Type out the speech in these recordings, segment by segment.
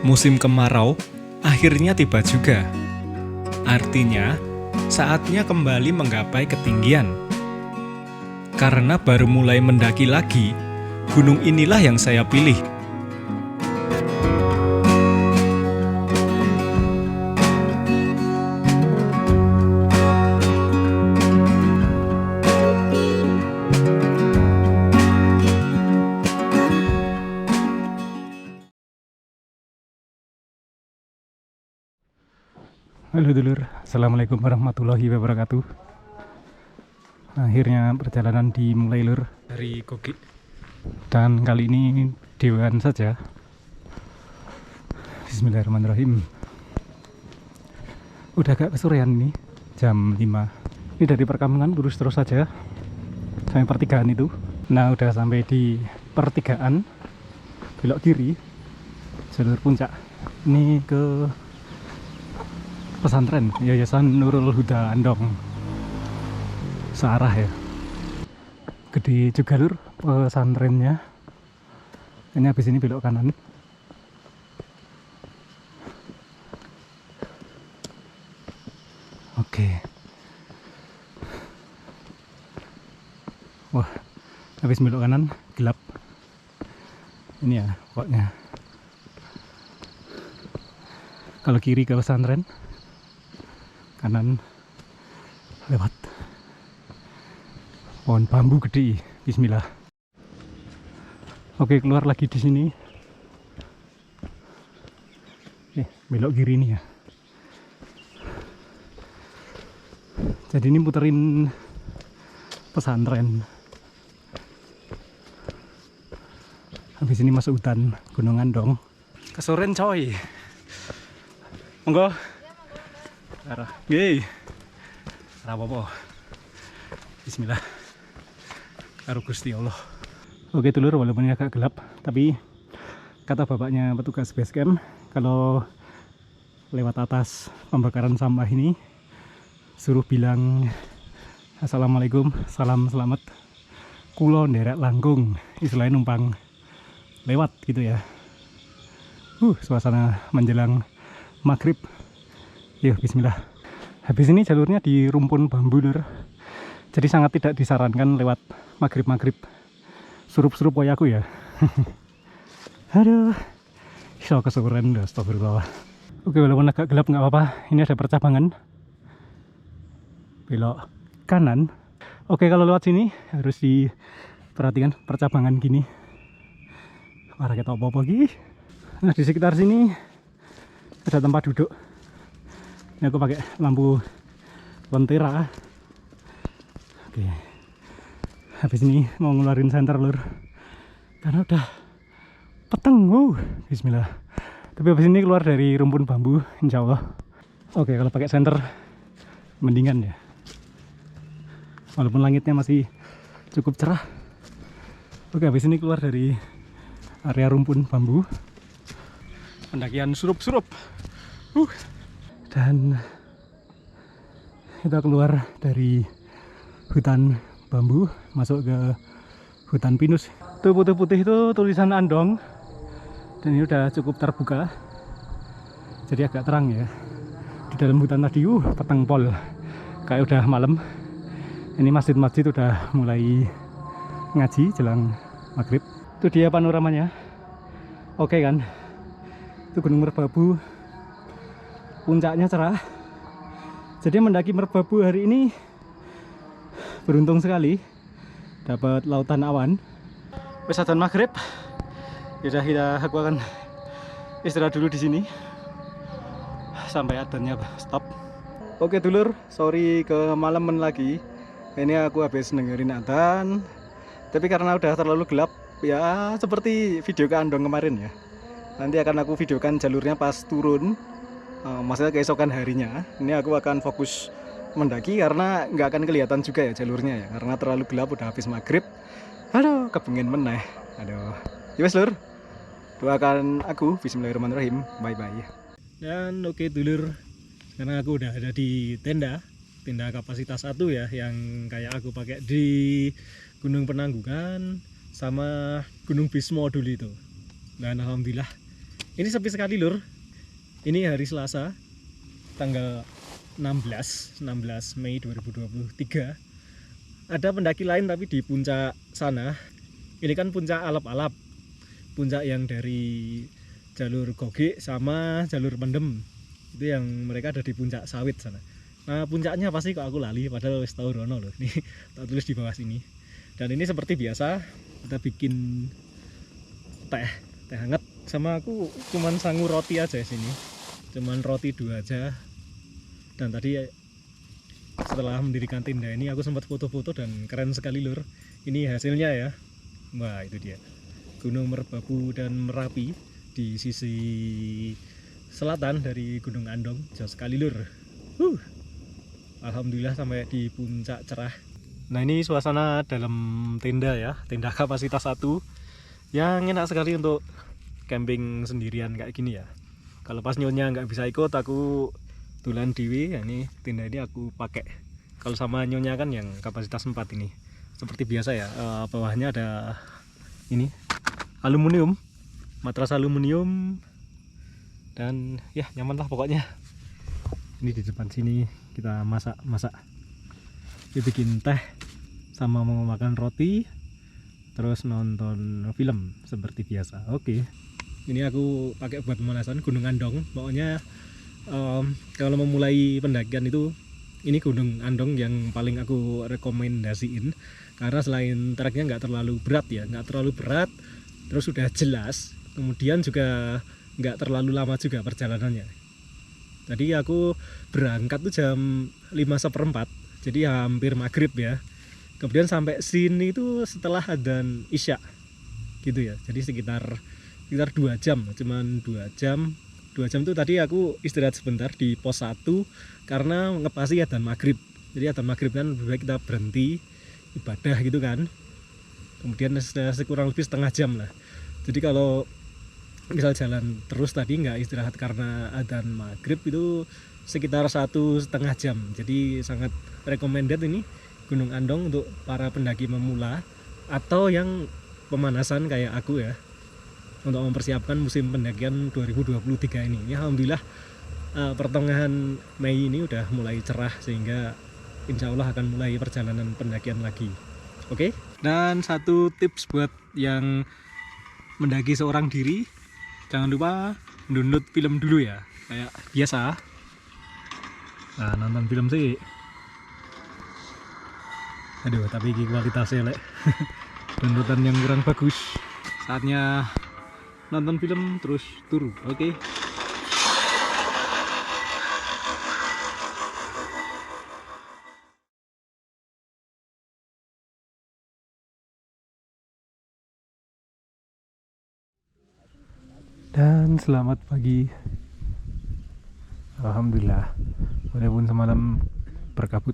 Musim kemarau akhirnya tiba juga. Artinya, saatnya kembali menggapai ketinggian. Karena baru mulai mendaki lagi, gunung inilah yang saya pilih. Halo dulur, assalamualaikum warahmatullahi wabarakatuh. Akhirnya perjalanan dimulai lur dari Gogi. Dan kali ini dewan saja. Bismillahirrahmanirrahim. Udah agak kesorean nih, jam 5. Ini dari perkampungan lurus terus saja sampai pertigaan itu. Nah udah sampai di pertigaan, belok kiri jalur puncak. Ini ke pesantren Yayasan Nurul Huda Andong, searah ya. Gede juga lur pesantrennya. Ini habis ini belok kanan. Oke. Wah, habis belok kanan gelap. Ini ya pokoknya. Kalau kiri ke pesantren, kanan lewat pohon bambu gede. Bismillah. Oke, keluar lagi di sini. Belok kiri nih ya. Jadi ini puterin pesantren. Habis ini masuk hutan Gunung Andong. Kesoren coy. Monggo. Arah. Yeay. Arah apa-apa. Bismillah. Karo Gusti Allah. Oke dulur, walaupun ini agak gelap, tapi kata bapaknya petugas base camp, kalau lewat atas pembakaran sampah ini suruh bilang assalamualaikum, salam selamat, kulo nderek langkung, istilahnya numpang lewat gitu ya. Suasana menjelang maghrib. Yuk bismillah. Habis ini jalurnya di rumpun bambu lur. Jadi sangat tidak disarankan lewat maghrib-maghrib. Surup-surup wayaku ya. Aduh. So kesukuran udah, astagfirullah. Oke, walaupun agak gelap nggak apa-apa. Ini ada percabangan. Belok kanan. Oke, kalau lewat sini harus diperhatikan percabangan gini. Wah, kita apa-apa lagi. Nah, di sekitar sini ada tempat duduk. Ini aku pakai lampu lentera. Oke. Habis ini mau ngeluarin senter lur. Karena udah peteng. Bismillah. Tapi habis ini keluar dari rumpun bambu, insya Allah. Oke, kalau pakai senter mendingan ya. Walaupun langitnya masih cukup cerah. Oke, habis ini keluar dari area rumpun bambu. Pendakian surup-surup. Dan kita keluar dari hutan bambu masuk ke hutan pinus. Itu putih-putih itu tulisan Andong. Dan ini udah cukup terbuka. Jadi agak terang ya. Di dalam hutan tadi peteng pol. Kayak udah malam. Ini masjid-masjid udah mulai ngaji jelang maghrib. Itu dia panoramanya. Oke kan. Itu Gunung Merbabu. Puncaknya cerah. Jadi mendaki Merbabu hari ini beruntung sekali dapat lautan awan. Wes adzan maghrib. Yaudah aku akan istirahat dulu di sini sampai adzannya stop. Oke dulur, sorry kemalaman lagi. Ini aku habis dengerin adzan. Tapi karena udah terlalu gelap, ya seperti video ke Andong kemarin ya. Nanti akan aku videokan jalurnya pas turun. Maksudnya keesokan harinya. Ini aku akan fokus mendaki karena nggak akan kelihatan juga ya jalurnya ya, karena terlalu gelap udah habis maghrib. Aduh, kepengin meneh. Aduh. Yowes lur. Doakan aku. Bismillahirrahmanirrahim. Bye bye. Dan oke dulur. Sekarang aku udah ada di tenda kapasitas 1 ya, yang kayak aku pakai di Gunung Penanggungan sama Gunung Bismo dulu itu. Dan alhamdulillah Ini sepi sekali lur. Ini hari Selasa tanggal 16 Mei 2023. Ada pendaki lain tapi di puncak sana. Ini kan puncak alap-alap, puncak yang dari jalur Gogek sama jalur Pendem. Itu yang mereka ada di puncak Sawit sana. Nah puncaknya pasti kok aku lali, padahal wis tau rono loh. Nih tak tulis di bawah sini. Dan ini seperti biasa kita bikin teh hangat. Sama aku cuman sangu roti aja sini, cuman roti 2 aja. Dan tadi setelah mendirikan tenda ini aku sempat foto-foto dan keren sekali lur. Ini hasilnya ya. Wah itu dia Gunung Merbabu dan Merapi di sisi selatan dari Gunung Andong. Jauh sekali lur. Alhamdulillah sampai di puncak cerah. Nah ini suasana dalam tenda ya, tenda kapasitas 1 yang enak sekali untuk camping sendirian kayak gini ya. Kalau pas nyonya nggak bisa ikut, aku tulan dewe. Ya, ini tenda ini aku pakai. Kalau sama nyonya kan yang kapasitas 4 ini. Seperti biasa ya, bawahnya ada ini aluminium, matras aluminium, dan ya nyaman lah pokoknya. Ini di depan sini kita masak. Kita bikin teh sama mau makan roti, terus nonton film seperti biasa. Oke. Ini aku pakai buat pemanasan Gunung Andong. Pokoknya kalau memulai pendakian itu ini Gunung Andong yang paling aku rekomendasiin, karena selain treknya nggak terlalu berat ya, terus sudah jelas, kemudian juga nggak terlalu lama juga perjalanannya. Tadi aku berangkat tuh jam 5:15, jadi hampir maghrib ya. Kemudian sampai sini itu setelah adzan Isya gitu ya, jadi sekitar 2 jam, cuman 2 jam tuh tadi aku istirahat sebentar di pos 1 karena ngepasi adzan maghrib. Jadi adzan maghrib kan lebih baik kita berhenti ibadah gitu kan, kemudian kurang lebih setengah jam lah. Jadi kalau misal jalan terus tadi nggak istirahat karena adzan maghrib itu sekitar 1,5 jam. Jadi sangat recommended ini Gunung Andong untuk para pendaki pemula atau yang pemanasan kayak aku ya, untuk mempersiapkan musim pendakian 2023 ini. Ya, alhamdulillah pertengahan Mei ini udah mulai cerah sehingga insya Allah akan mulai perjalanan pendakian lagi. Oke? Dan satu tips buat yang mendaki seorang diri, jangan lupa download film dulu ya, kayak biasa. Nah, nonton film sih, aduh tapi kualitasnya lek downloadan yang kurang bagus. Saatnya nonton film terus turu. Oke. Dan selamat pagi. Alhamdulillah, walaupun semalam berkabut,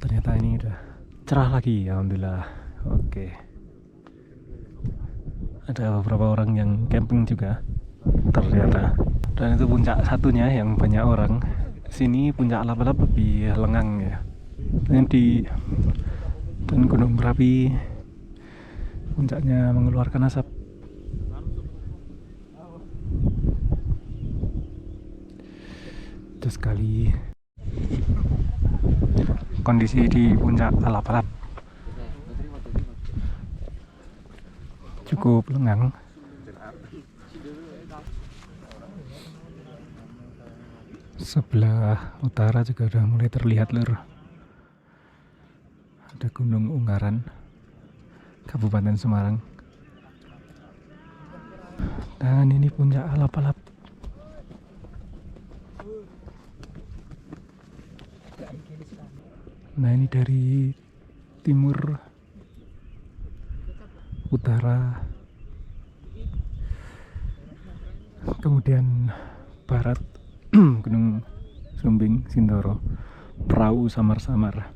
ternyata ini udah cerah lagi. Alhamdulillah. Oke. Ada beberapa orang yang camping juga ternyata. Dan itu puncak satunya yang banyak orang. Sini puncak alap-alap lebih lengang ya. Dan Gunung Merapi puncaknya mengeluarkan asap. Itu sekali kondisi di puncak alap-alap cukup lengang. Sebelah utara juga udah mulai terlihat lur. Ada Gunung Ungaran, Kabupaten Semarang. Dan ini puncak alap-alap. Nah ini dari timur, utara, kemudian barat Gunung Sumbing, Sindoro, Perahu samar-samar.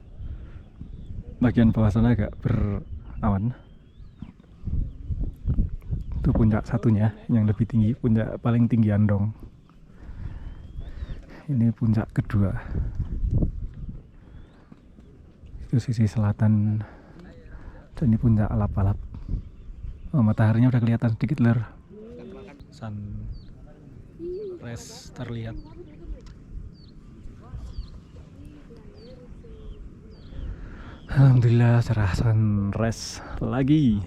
Bagian bawah sana agak berawan. Itu puncak satunya yang lebih tinggi, puncak paling tinggi Andong. Ini puncak kedua. Itu sisi selatan. Dan ini puncak alap-alap. Oh, mataharinya udah kelihatan sedikit lur. sunrise terlihat. Alhamdulillah cerah sunrise lagi.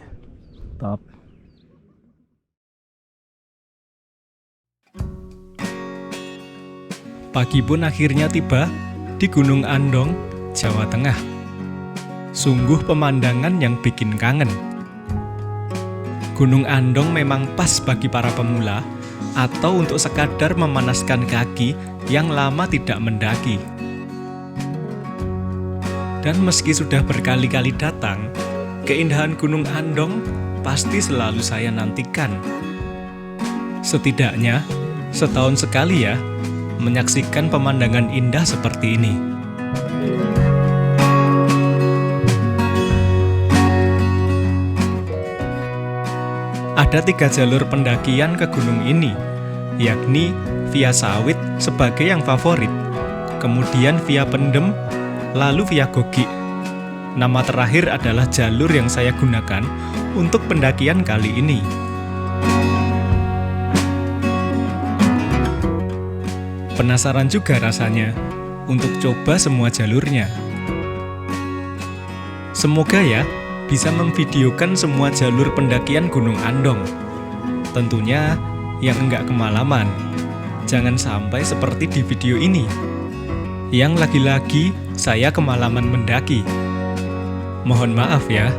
Top. Pagi pun akhirnya tiba di Gunung Andong, Jawa Tengah. Sungguh pemandangan yang bikin kangen. Gunung Andong memang pas bagi para pemula atau untuk sekadar memanaskan kaki yang lama tidak mendaki. Dan meski sudah berkali-kali datang, keindahan Gunung Andong pasti selalu saya nantikan. Setidaknya setahun sekali ya, menyaksikan pemandangan indah seperti ini. Ada 3 jalur pendakian ke gunung ini, yakni via Sawit sebagai yang favorit, kemudian via Pendem, lalu via Gogi. Nama terakhir adalah jalur yang saya gunakan untuk pendakian kali ini. Penasaran juga rasanya untuk coba semua jalurnya. Semoga ya bisa memvideokan semua jalur pendakian Gunung Andong. Tentunya yang enggak kemalaman. Jangan sampai seperti di video ini, yang lagi-lagi saya kemalaman mendaki. Mohon maaf ya.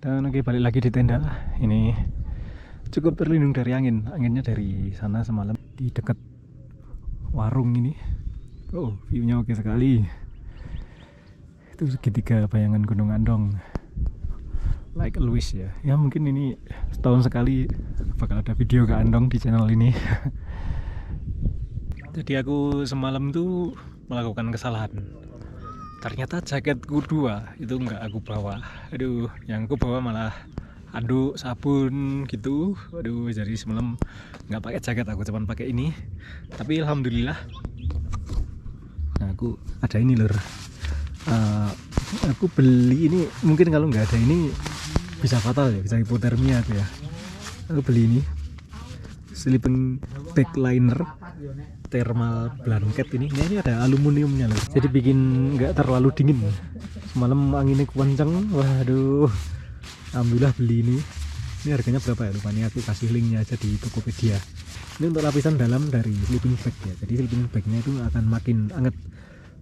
Dan oke, balik lagi di tenda. Ini cukup terlindung dari angin. Anginnya dari sana semalam di dekat warung ini. Oh, view-nya oke sekali. Itu segitiga bayangan Gunung Andong. Like Louis ya. Ya mungkin ini setahun sekali bakal ada video ke Andong di channel ini. Jadi aku semalam tuh melakukan kesalahan. Ternyata jaketku 2 itu nggak aku bawa. Aduh, yang aku bawa malah anduk, sabun gitu. Aduh, jadi semalam nggak pakai jaket, aku cuma pakai ini. Tapi alhamdulillah, nah aku ada ini lur. Aku beli ini, mungkin kalau nggak ada ini bisa fatal ya, bisa hipotermia aku ya. Aku beli ini sleeping bag liner thermal blanket ini ada aluminiumnya loh, jadi bikin nggak terlalu dingin. Semalam anginnya kenceng, waduh, alhamdulillah beli ini. Ini harganya berapa ya lupa nih, aku kasih linknya aja di Tokopedia. Ini untuk lapisan dalam dari sleeping bag ya, jadi sleeping bagnya itu akan makin anget.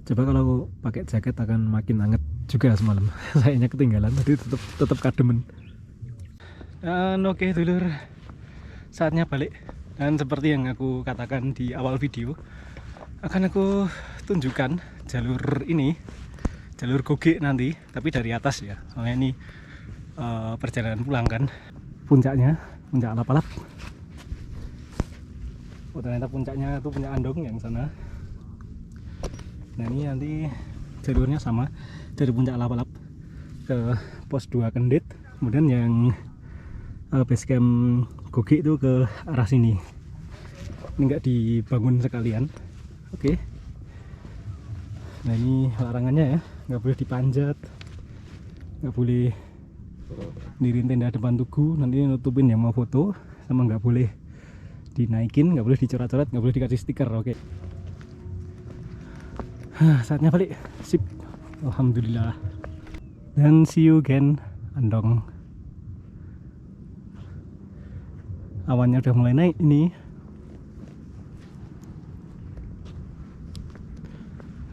Coba kalau pakai jaket akan makin anget juga semalam. Sayangnya ketinggalan tadi, tetap kademen. Dan oke dulur, saatnya balik. Dan seperti yang aku katakan di awal video, akan aku tunjukkan jalur ini, jalur Gogi nanti, tapi dari atas ya. Soalnya ini perjalanan pulang kan. Puncaknya, puncak Alap-Alap. Oh, ternyata puncaknya itu puncak Andong yang sana. Nah ini nanti jalurnya sama dari puncak Alap-Alap ke pos 2 Kendit, kemudian yang base camp Gogi itu ke arah sini. Ini enggak dibangun sekalian. Oke. Nah ini larangannya ya, nggak boleh dipanjat, nggak boleh dirin tenda depan tugu, nanti nutupin yang mau foto, sama nggak boleh dinaikin, nggak boleh dicoret-coret, nggak boleh dikasih stiker. Oke. Saatnya balik. Sip. Alhamdulillah. Dan see you again Andong. Awannya udah mulai naik ini.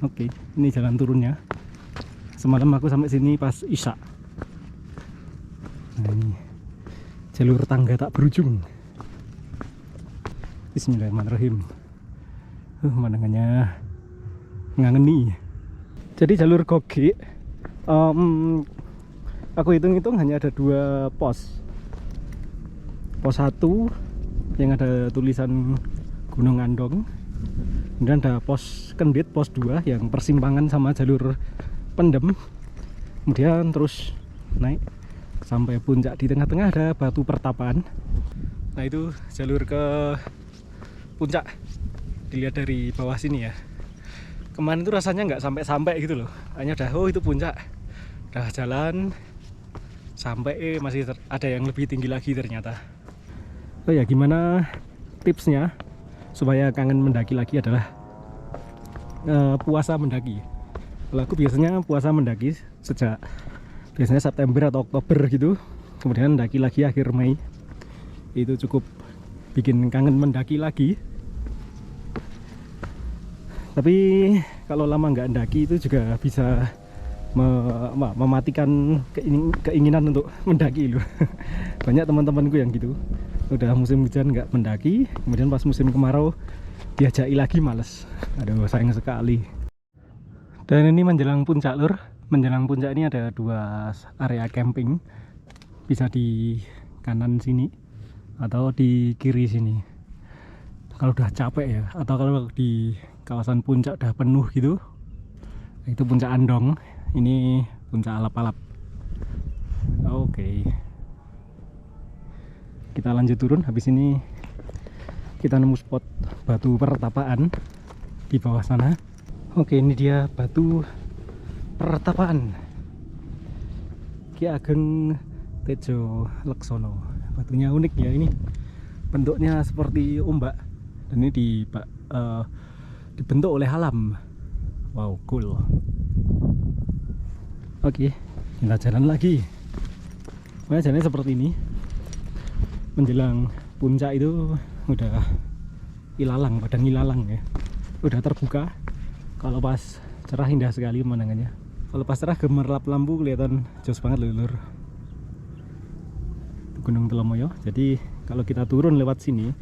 Oke, ini jalan turunnya. Semalam aku sampai sini pas Isya. Nah ini jalur tangga tak berujung. Bismillahirrahmanirrahim. Pemandangannya ngangeni. Jadi jalur Gogi, aku hitung-hitung hanya ada 2 pos. Pos 1 yang ada tulisan Gunung Andong, kemudian ada pos Kendit, pos 2 yang persimpangan sama jalur Pendem, kemudian terus naik sampai puncak. Di tengah-tengah ada batu pertapaan. Nah itu jalur ke puncak, dilihat dari bawah sini ya. Kemarin itu rasanya nggak sampai-sampai gitu loh, hanya udah oh itu puncak, udah jalan sampai masih ada yang lebih tinggi lagi ternyata. Oh ya, gimana tipsnya supaya kangen mendaki lagi adalah puasa mendaki. Kalau aku biasanya puasa mendaki sejak biasanya September atau Oktober gitu, kemudian mendaki lagi akhir Mei. Itu cukup bikin kangen mendaki lagi. Tapi kalau lama nggak mendaki itu juga bisa mematikan keinginan untuk mendaki loh. Banyak teman-temanku yang gitu, udah musim hujan nggak mendaki, kemudian pas musim kemarau diajaki lagi males. Aduh, sayang sekali. Dan ini menjelang puncak lur. Menjelang puncak ini ada 2 area camping, bisa di kanan sini atau di kiri sini. Kalau udah capek ya, atau kalau di kawasan puncak udah penuh gitu, itu puncak Andong, ini puncak Alap-Alap. Oke, kita lanjut turun. Habis ini kita nemu spot batu pertapaan di bawah sana. Oke, ini dia batu pertapaan Ki Ageng Tejo Leksono. Batunya unik ya, ini bentuknya seperti ombak dan ini dibentuk oleh alam. Wow, cool. Oke, kita jalan lagi. Nah, jalannya seperti ini. Menjelang puncak itu udah ilalang, padang ilalang ya, udah terbuka. Kalau pas cerah indah sekali pemandangannya. Kalau pas cerah gemerlap lampu kelihatan jos banget lur. Gunung Telomoyo. Jadi kalau kita turun lewat sini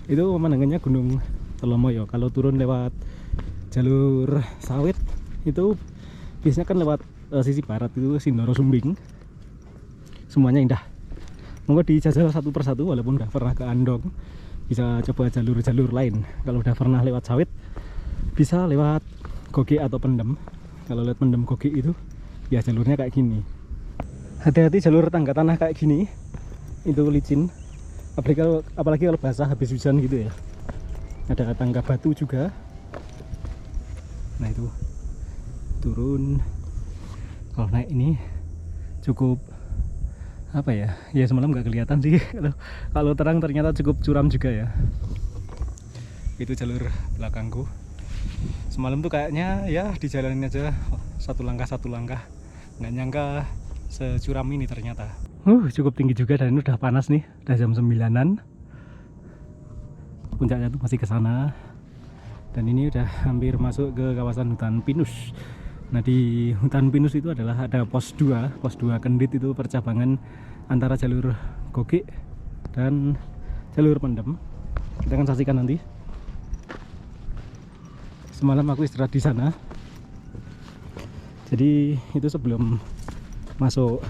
itu pemandangannya Gunung Telomoyo. Kalau turun lewat jalur sawit itu biasanya kan lewat sisi barat itu Sindoro Sumbing. Semuanya indah. Monggo dijajal satu persatu, walaupun udah pernah ke Andong bisa coba jalur-jalur lain. Kalau udah pernah lewat sawit bisa lewat Gogi atau Pendem. Kalau lewat Pendem Gogi itu ya jalurnya kayak gini. Hati-hati jalur tangga tanah kayak gini, itu licin, apalagi kalau basah habis hujan gitu ya. Ada tangga batu juga. Nah itu turun. Kalau naik ini cukup apa ya, ya semalam nggak kelihatan sih. Kalau terang ternyata cukup curam juga ya. Itu jalur belakangku. Semalam tuh kayaknya ya dijalanin aja satu langkah, nggak nyangka securam ini ternyata. Cukup tinggi juga dan ini udah panas nih, udah jam 9-an. Puncaknya tuh masih ke sana. Dan ini udah hampir masuk ke kawasan hutan pinus. Nah di hutan pinus itu adalah ada pos 2 Kendit, itu percabangan antara jalur Gogi dan jalur Pendem. Kita akan saksikan nanti. Semalam aku istirahat di sana. Jadi itu sebelum masuk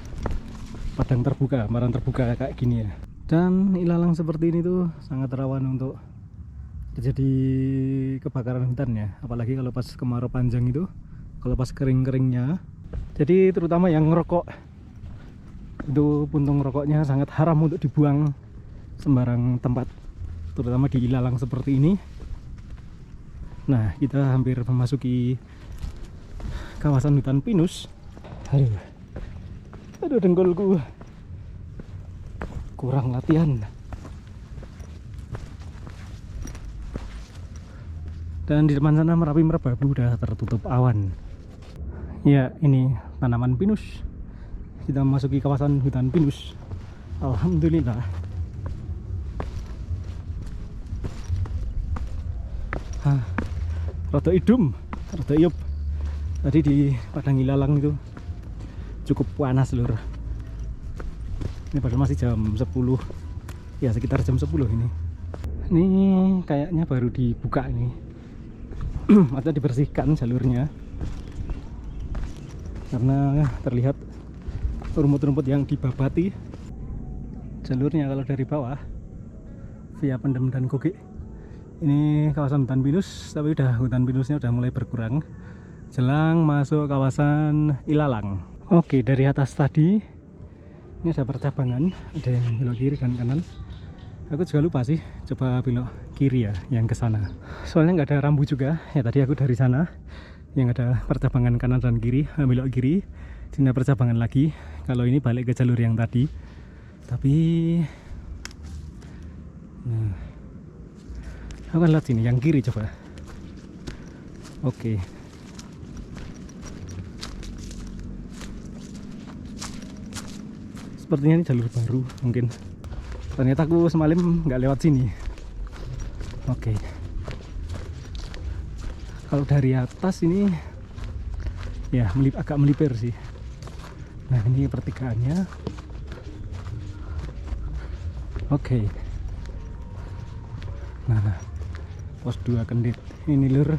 padang terbuka, marang terbuka kayak gini ya. Dan ilalang seperti ini tuh sangat rawan untuk terjadi kebakaran hutan ya, apalagi kalau pas kemarau panjang itu, kalau pas kering-keringnya. Jadi terutama yang ngerokok itu puntung rokoknya sangat haram untuk dibuang sembarang tempat, terutama di ilalang seperti ini. Nah kita hampir memasuki kawasan hutan pinus. Aduh dengkulku kurang latihan. Dan di depan sana Merapi Merbabu udah tertutup awan. Ya ini tanaman pinus. Kita memasuki kawasan hutan pinus. Alhamdulillah. Rada idum, rada iup. Tadi di padang ilalang itu cukup panas lur. Ini padahal masih jam 10. Ya sekitar jam 10 ini. Ini kayaknya baru dibuka ini. Atau dibersihkan jalurnya. karena terlihat rumput-rumput yang dibabati. Jalurnya kalau dari bawah via Pendem dan Gogik, ini kawasan hutan pinus, tapi hutan pinusnya udah mulai berkurang jelang masuk kawasan Ilalang. Oke, dari atas tadi ini ada percabangan, ada yang belok kiri dan kanan. Aku juga lupa sih, coba belok kiri ya yang ke sana. Soalnya nggak ada rambu juga. Ya tadi aku dari sana yang ada percabangan kanan dan kiri, belok kiri, sini ada percabangan lagi. Kalau ini balik ke jalur yang tadi. Tapi nah, aku kan lihat sini yang kiri coba. Oke. Sepertinya ini jalur baru mungkin. Ternyata aku semalam nggak lewat sini. Oke. Kalau dari atas ini ya agak melipir sih. Nah ini pertigaannya. Oke. Nah, pos 2 Kendit ini lur.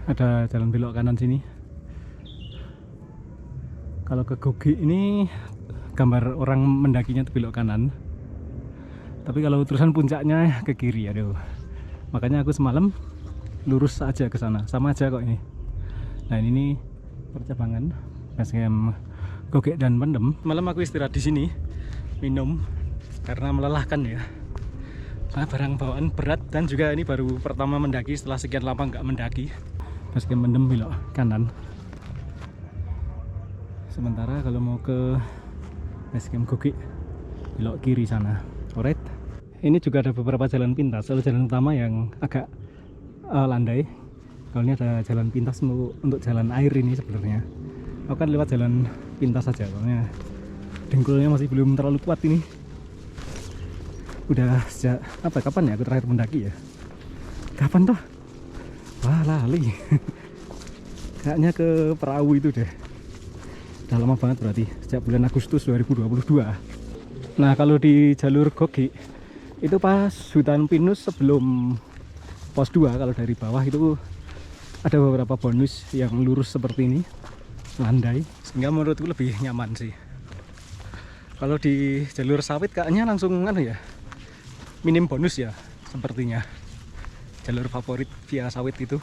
Ada jalan belok kanan sini. Kalau ke Gogik ini gambar orang mendakinya tuh belok kanan. Tapi kalau terusan puncaknya ke kiri, aduh. Makanya aku semalam lurus aja ke sana, sama aja kok ini. Nah ini percabangan basecamp Gogik dan Pendem. Malam aku istirahat di sini, minum karena melelahkan ya. Karena barang bawaan berat dan juga ini baru pertama mendaki setelah sekian lama nggak mendaki. Basecamp Pendem belok kanan. Sementara kalau mau ke basecamp Gogik belok kiri sana. Alright. Ini juga ada beberapa jalan pintas. Kalau jalan utama yang agak landai. Kalau ini ada jalan pintas untuk jalan air ini sebenarnya. Aku kan lewat jalan pintas saja, soalnya dengkulnya masih belum terlalu kuat ini. Udah sejak kapan ya aku terakhir mendaki ya? Kapan toh? Wah lali. Kayaknya ke perahu itu deh. Udah lama banget berarti, sejak bulan Agustus 2022. Nah kalau di jalur Gogik itu pas hutan pinus sebelum pos 2, kalau dari bawah itu ada beberapa bonus yang lurus seperti ini, landai, sehingga menurutku lebih nyaman sih. Kalau di jalur sawit kayaknya langsung ya, minim bonus ya sepertinya. Jalur favorit via sawit itu.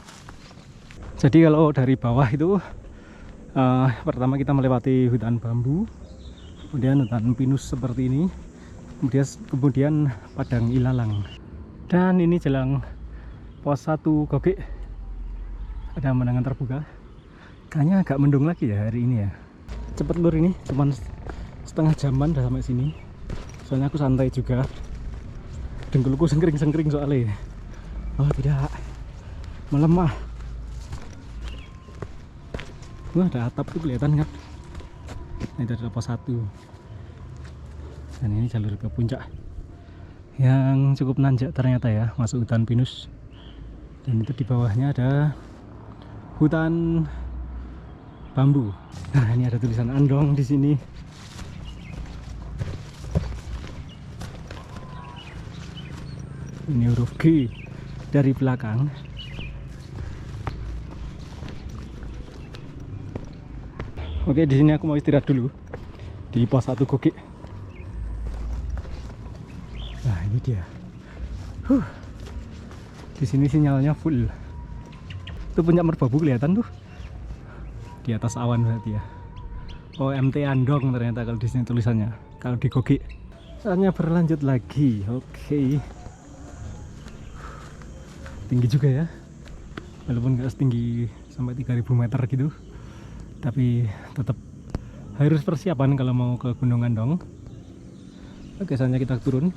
Jadi kalau dari bawah itu pertama kita melewati hutan bambu, kemudian hutan pinus seperti ini, kemudian padang ilalang. Dan ini jelang pos 1 Gogik, ada pemandangan terbuka. Kayaknya agak mendung lagi ya hari ini ya. Cepet lur ini, cuman setengah jaman udah sampai sini. Soalnya aku santai juga. Dengkulku sengkring-sengkring soalnya. Oh tidak, melemah. Wah ada atap tuh kelihatan kan. Nah, itu adalah pos 1. Dan ini jalur ke puncak yang cukup nanjak ternyata ya, masuk hutan pinus. Dan itu di bawahnya ada hutan bambu. Nah ini ada tulisan Andong di sini. Ini huruf G dari belakang. Oke, di sini aku mau istirahat dulu di pos 1 Gogik. Nah ini dia. Di sini sinyalnya full. Itu puncak Merbabu kelihatan tuh. Di atas awan berarti ya. Oh MT Andong ternyata kalau di sini tulisannya. Kalau di Gogik saatnya berlanjut lagi. Oke. Tinggi juga ya, walaupun nggak setinggi sampai 3000 meter gitu, tapi tetap harus persiapan kalau mau ke Gunung Andong. Oke, saatnya kita turun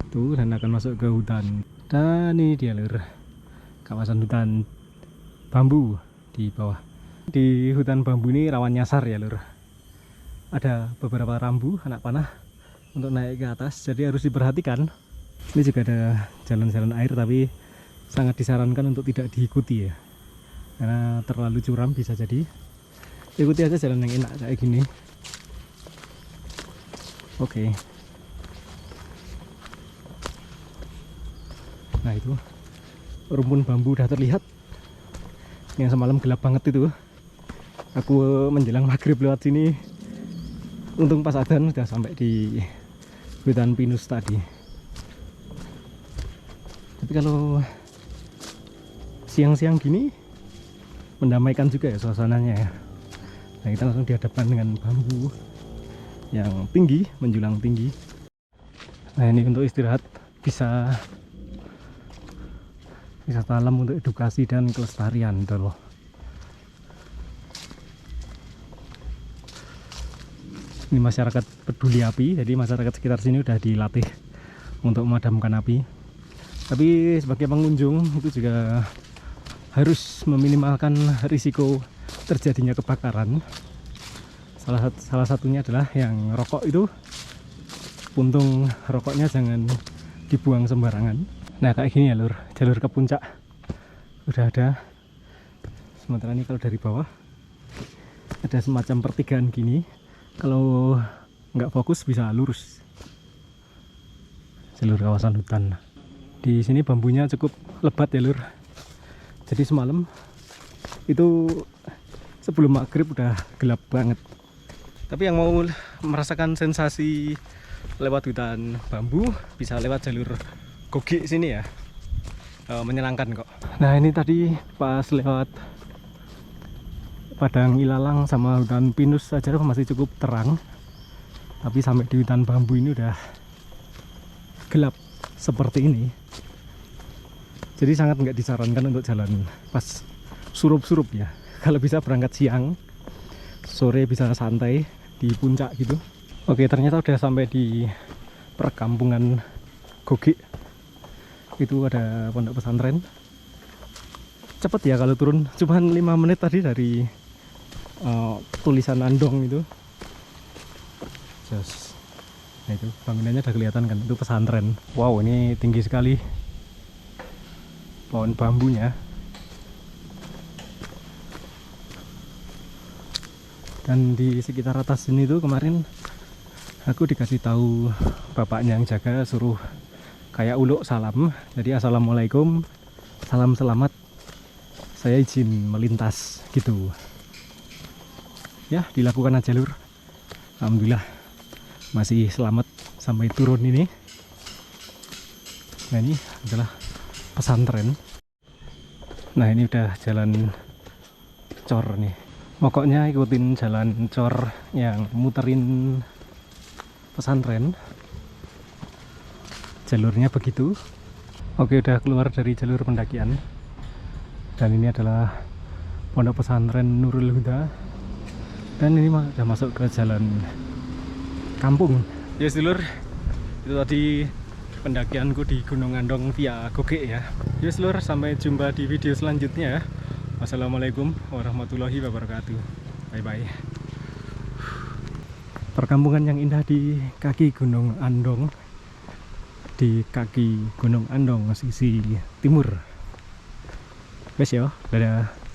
tuh dan akan masuk ke hutan. Dan ini dia lur, kawasan hutan bambu di bawah. Di hutan bambu ini rawan nyasar ya lur. Ada beberapa rambu anak panah untuk naik ke atas, jadi harus diperhatikan. Ini juga ada jalan-jalan air, tapi sangat disarankan untuk tidak diikuti ya, karena terlalu curam bisa jadi. Ikuti aja jalan yang enak kayak gini. Oke. Nah itu rumpun bambu udah terlihat yang semalam gelap banget itu. Aku menjelang maghrib lewat sini, untung pas adzan sudah sampai di hutan pinus tadi. Tapi kalau siang-siang gini mendamaikan juga ya suasananya ya. Nah, kita langsung dihadapkan dengan bambu yang tinggi, menjulang tinggi. Nah, ini untuk istirahat, bisa wisata alam untuk edukasi dan kelestarian gitu loh. Ini masyarakat peduli api, jadi masyarakat sekitar sini udah dilatih untuk memadamkan api. Tapi sebagai pengunjung itu juga harus meminimalkan risiko terjadinya kebakaran. Salah satunya adalah yang rokok itu, puntung rokoknya jangan dibuang sembarangan. Nah, kayak gini ya lur, jalur ke puncak udah ada. Sementara ini kalau dari bawah ada semacam pertigaan gini. Kalau nggak fokus bisa lurus. Jalur kawasan hutan. Di sini bambunya cukup lebat ya lur. Jadi semalam itu sebelum maghrib udah gelap banget. Tapi yang mau merasakan sensasi lewat hutan bambu bisa lewat jalur Gogi sini ya. Menyenangkan kok. Nah, ini tadi pas lewat padang ilalang sama hutan pinus saja masih cukup terang, tapi sampai di hutan bambu ini udah gelap seperti ini. Jadi sangat nggak disarankan untuk jalan pas surup-surup ya. Kalau bisa berangkat siang, sore bisa santai di puncak gitu. Oke, ternyata udah sampai di perkampungan Gogi. Itu ada pondok pesantren. Cepet ya kalau turun, cuman 5 menit tadi dari tulisan Andong itu. Just. Nah, itu bangunannya udah kelihatan kan, itu pesantren. Wow, ini tinggi sekali pohon bambunya. Dan di sekitar atas sini tuh kemarin aku dikasih tahu bapaknya yang jaga suruh kayak uluk salam. Jadi assalamualaikum, salam selamat, saya izin melintas gitu. Ya, dilakukan aja lur. Alhamdulillah masih selamat sampai turun ini. Nah, ini adalah pesantren. Nah, ini udah jalan cor nih. Pokoknya ikutin jalan cor yang muterin pesantren. Jalurnya begitu. Oke, udah keluar dari jalur pendakian. Dan ini adalah pondok pesantren Nurul Huda. Dan ini udah masuk ke jalan kampung. Yes dulur, itu tadi pendakianku di Gunung Andong via Goge ya. Yes dulur, sampai jumpa di video selanjutnya ya. Wassalamualaikum warahmatullahi wabarakatuh. Bye bye. Perkampungan yang indah di kaki Gunung Andong. Di kaki Gunung Andong sisi timur. Wes yo, dadah.